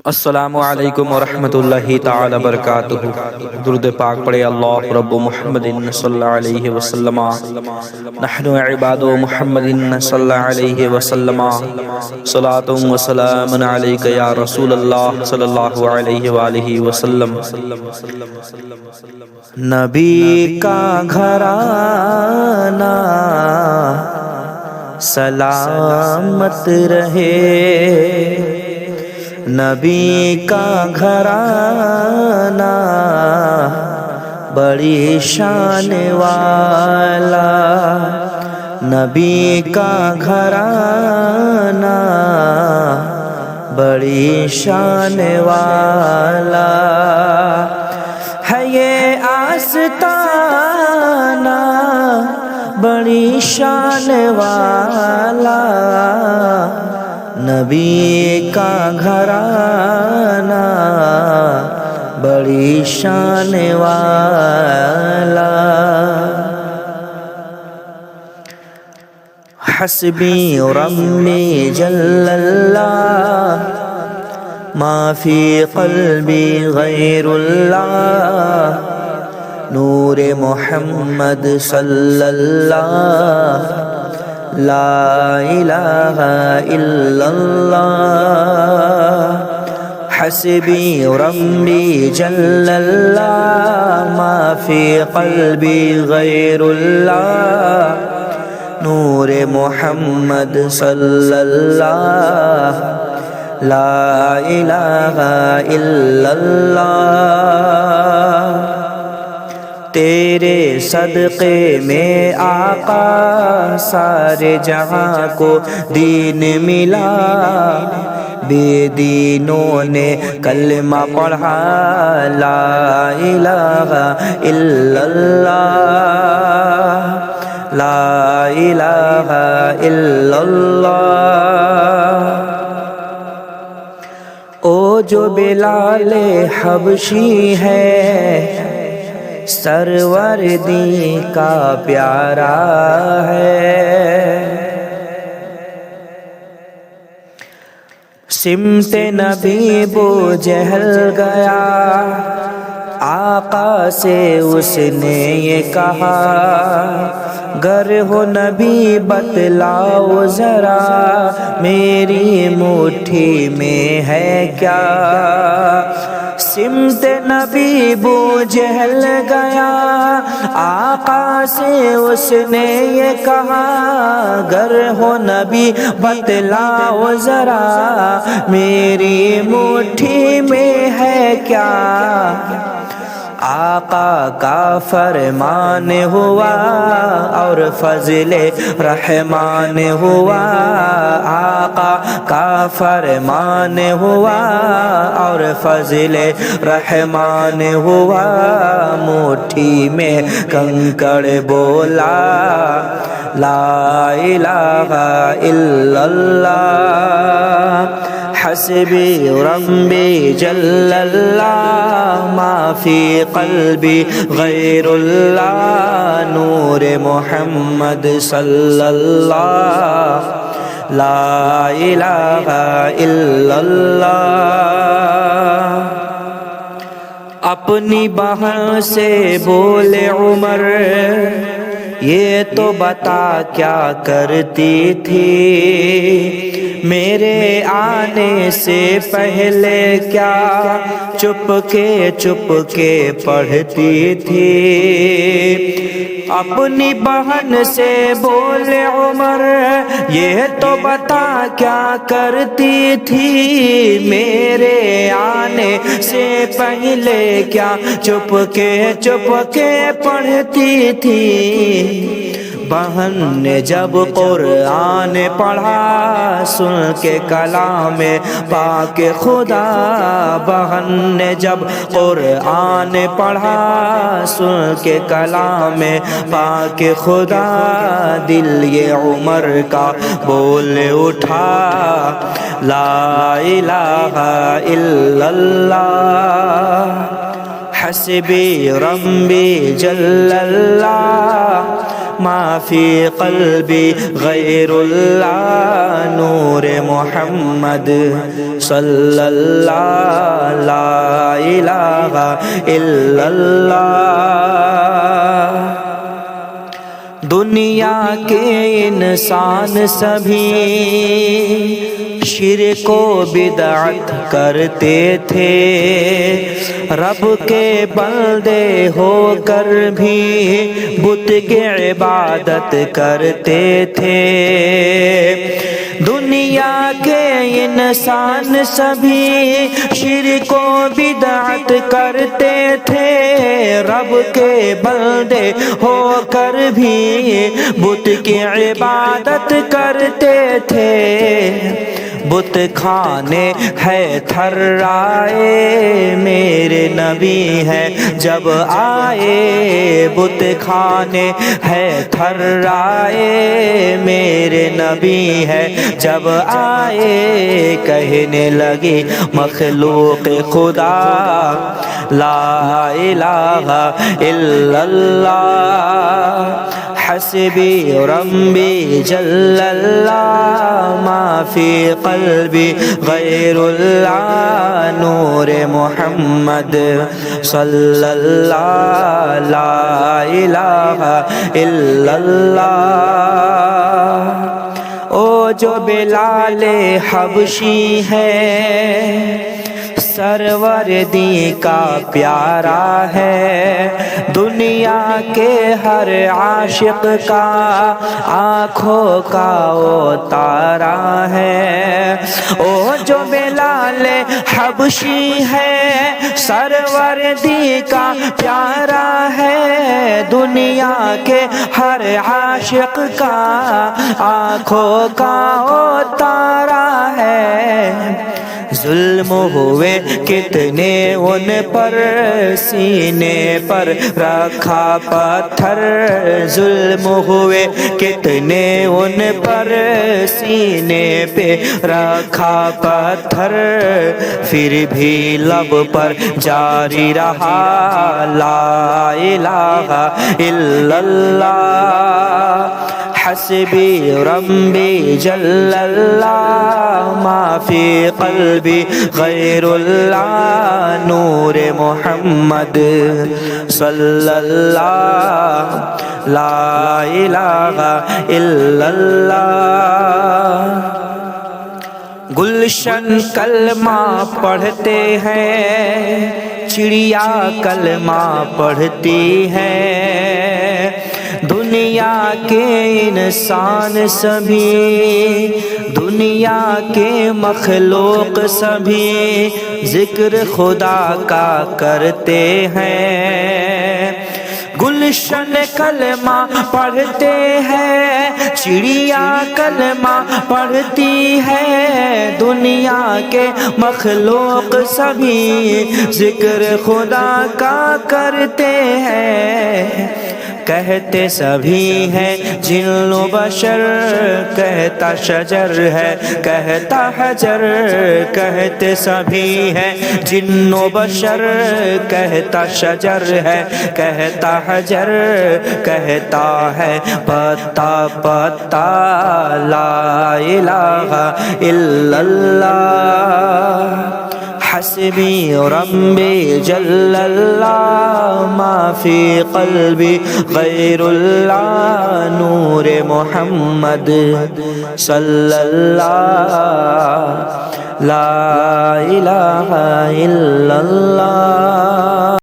السلام علیکم ورحمۃ اللہ تعالی وبرکاتہ۔ درود پاک پڑھے اللہ رب محمد صلی اللہ علیہ وسلم، نحن عباد محمد صلی اللہ علیہ وسلم، صلاۃ و سلام علیک یا رسول اللہ صلی اللہ علیہ وآلہ وسلم۔ نبی کا گھرانہ سلامت رہے، نبی کا گھرانہ بڑی شان والا، نبی کا گھرانہ بڑی شان والا ہے، یہ آستانہ بڑی شان والا، نبی کا گھرانہ بڑی شان والا۔ حسبی ربی جل اللہ، ما فی قلبی غیر اللہ، نور محمد صلی اللہ، لا الہ الا اللہ۔ حسبی ربی جل اللہ، ما فی قلبی غیر اللہ، نور محمد صلی اللہ، لا الہ الا اللہ۔ تیرے صدقے میں آقا سارے جہاں کو دین ملا، بے دینوں نے کلمہ پڑھا، لا الہ الا اللہ، لا الہ الا اللہ۔ او جو بلال حبشی ہے، سرور دی کا پیارا ہے، سمت نبی بو جہل گیا، آقا سے اس نے یہ کہا، گر ہو نبی بتلاؤ ذرا، میری مٹھی میں ہے کیا؟ سمت نبی بو جہل گیا، آقا سے اس نے یہ کہا، گر ہو نبی بتلاؤ ذرا، میری مٹھی میں ہے کیا؟ آقا کا فرمان ہوا اور فضل رحمان ہوا، آقا کا فرمان ہوا اور فضل رحمان ہوا، مٹھی میں کنکڑ بولا، لا الہ الا اللہ۔ حسبی ربی جل اللہ، ما فی قلبی غیر اللہ، نور محمد صلی اللہ، لا الہ الا اللہ۔ اپنی بہن سے بولے عمر، یہ تو بتا کیا کرتی تھی، میرے آنے سے پہلے کیا چپ کے پڑھتی تھی؟ اپنی بہن سے بولے عمر، یہ تو بتا کیا کرتی تھی، میرے آنے سے پہلے کیا چپ کے پڑھتی تھی؟ بہن نے جب قرآن پڑھا، سن کے کلام پاک خدا، بہن نے جب قرآن پڑھا، سن کے کلام پاک خدا، دل یہ عمر کا بول اٹھا، لا الہ الا اللہ۔ حسبی ربی جل اللہ، ما فی قلبی غیر اللہ نور محمد صلی اللہ لا الہ الا اللہ۔ دنیا کے انسان سبھی شرک و بدعت کرتے تھے، رب کے بندے ہو کر بھی بت کی عبادت کرتے تھے۔ دنیا کے انسان سبھی شرک و بدعت کرتے تھے، رب کے بندے ہو کر بھی بت کی عبادت کرتے تھے۔ بت کھانے ہے تھرائے میرے نبی ہے جب آئے، بت کھانے ہے تھرائے میرے نبی ہے جب آئے، کہنے لگی مخلوق خدا لا الہ الا اللہ، حسبی ربی جل اللہ، ما فی قلبی غیر اللہ نور محمد صلی اللہ لا الہ الا اللہ۔ او جو بلال حبشی ہے سرور دی کا پیارا ہے، دنیا کے ہر عاشق کا آنکھوں کا وہ تارا ہے۔ او جو بلال حبشی ہے سرور دی کا پیارا ہے، دنیا کے ہر عاشق کا آنکھوں کا وہ تارا ہے۔ ظلم ہوئے کتنے ان پر سینے پر رکھا پتھر، ظلم ہوئے کتنے ان پر سینے پہ رکھا پتھر، پھر بھی لب پر جاری رہا لا الہ الا اللہ، حسبی ربی جل اللہ، ما فی قلبی غیر اللہ نور محمد صلی اللہ لا الہ الا اللہ۔ گلشن کلمہ پڑھتے ہیں، چڑیا کلمہ پڑھتی ہے، دنیا کے انسان سبھی، دنیا کے مخلوق سبھی ذکر خدا کا کرتے ہیں۔ گلشن کلمہ پڑھتے ہیں، چڑیا کلمہ پڑھتی ہے، دنیا کے مخلوق سبھی ذکر خدا کا کرتے ہیں۔ کہتے سبھی ہیں جن و بشر، کہتا شجر ہے کہتا حجر، کہتے سبھی ہیں جن و بشر، کہتا شجر ہے کہتا حجر، کہتا ہے پتا پتا لا الہ الا اللہ، حسبی ربی جل اللہ، ما فی قلبی غیر اللہ نور محمد صلی اللہ لا الہ الا اللہ۔